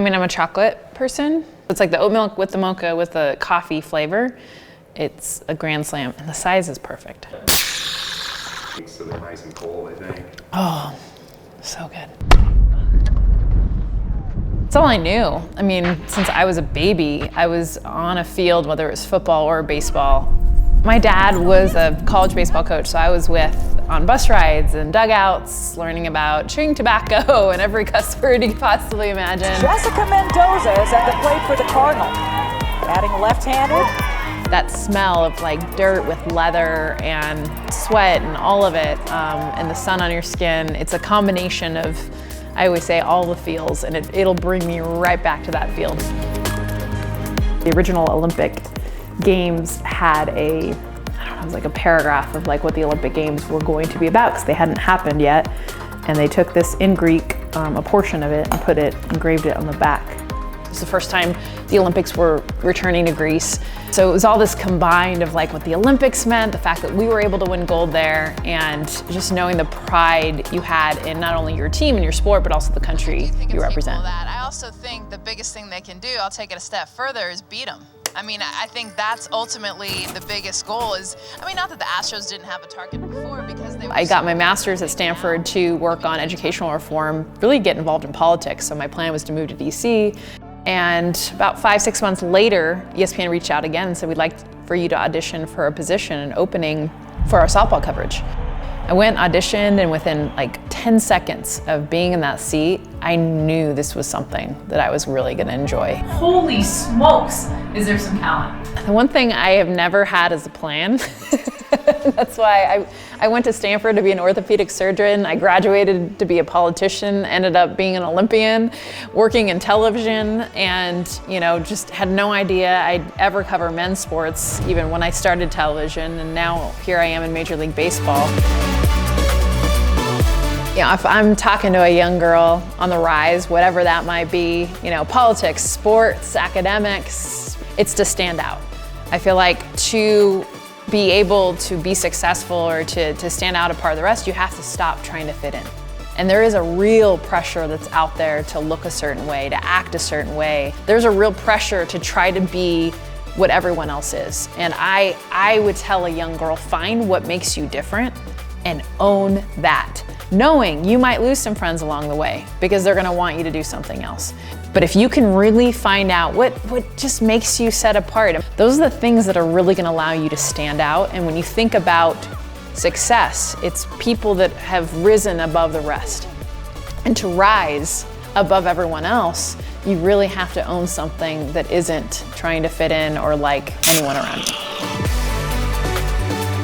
mean, I'm a chocolate person. It's like the oat milk with the mocha with the coffee flavor. It's a grand slam, and the size is perfect. So they're nice and cold, I think. Oh, so good. It's all I knew. I mean, since I was a baby, I was on a field, whether it was football or baseball. My dad was a college baseball coach, so I was on bus rides and dugouts, learning about chewing tobacco and every cuss word you could possibly imagine. Jessica Mendoza is at the plate for the Cardinal. Batting left-handed. That smell of like dirt with leather and sweat and all of it, and the sun on your skin, it's a combination of, I always say, all the feels, and it'll bring me right back to that field. The original Olympic Games had it was like a paragraph of like what the Olympic Games were going to be about, because they hadn't happened yet, and they took this in Greek, a portion of it, and engraved it on the back. It was the first time the Olympics were returning to Greece. So it was all this combined of like what the Olympics meant, the fact that we were able to win gold there, and just knowing the pride you had in not only your team and your sport, but also the country you represent. I also think the biggest thing they can do, I'll take it a step further, is beat them. I mean, I think that's ultimately the biggest goal is, I mean, not that the Astros didn't have a target before, because they were I got my master's at Stanford to work on educational reform, really get involved in politics. So my plan was to move to DC. And about 5-6 months later, ESPN reached out again and said, we'd like for you to audition for a position, an opening for our softball coverage. I went, auditioned, and within like 10 seconds of being in that seat, I knew this was something that I was really gonna enjoy. Holy smokes, is there some talent? The one thing I have never had is a plan. That's why I went to Stanford to be an orthopedic surgeon. I graduated to be a politician, ended up being an Olympian, working in television, and just had no idea I'd ever cover men's sports, even when I started television, and now here I am in Major League Baseball. If I'm talking to a young girl on the rise, whatever that might be, politics, sports, academics, it's to stand out. I feel like to be able to be successful or to stand out apart of the rest, you have to stop trying to fit in. And there is a real pressure that's out there to look a certain way, to act a certain way. There's a real pressure to try to be what everyone else is. And I would tell a young girl, find what makes you different and own that. Knowing you might lose some friends along the way because they're gonna want you to do something else. But if you can really find out what just makes you set apart, those are the things that are really gonna allow you to stand out. And when you think about success, it's people that have risen above the rest. And to rise above everyone else, you really have to own something that isn't trying to fit in or like anyone around you.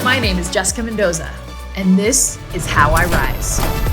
My name is Jessica Mendoza, and this is How I Rise.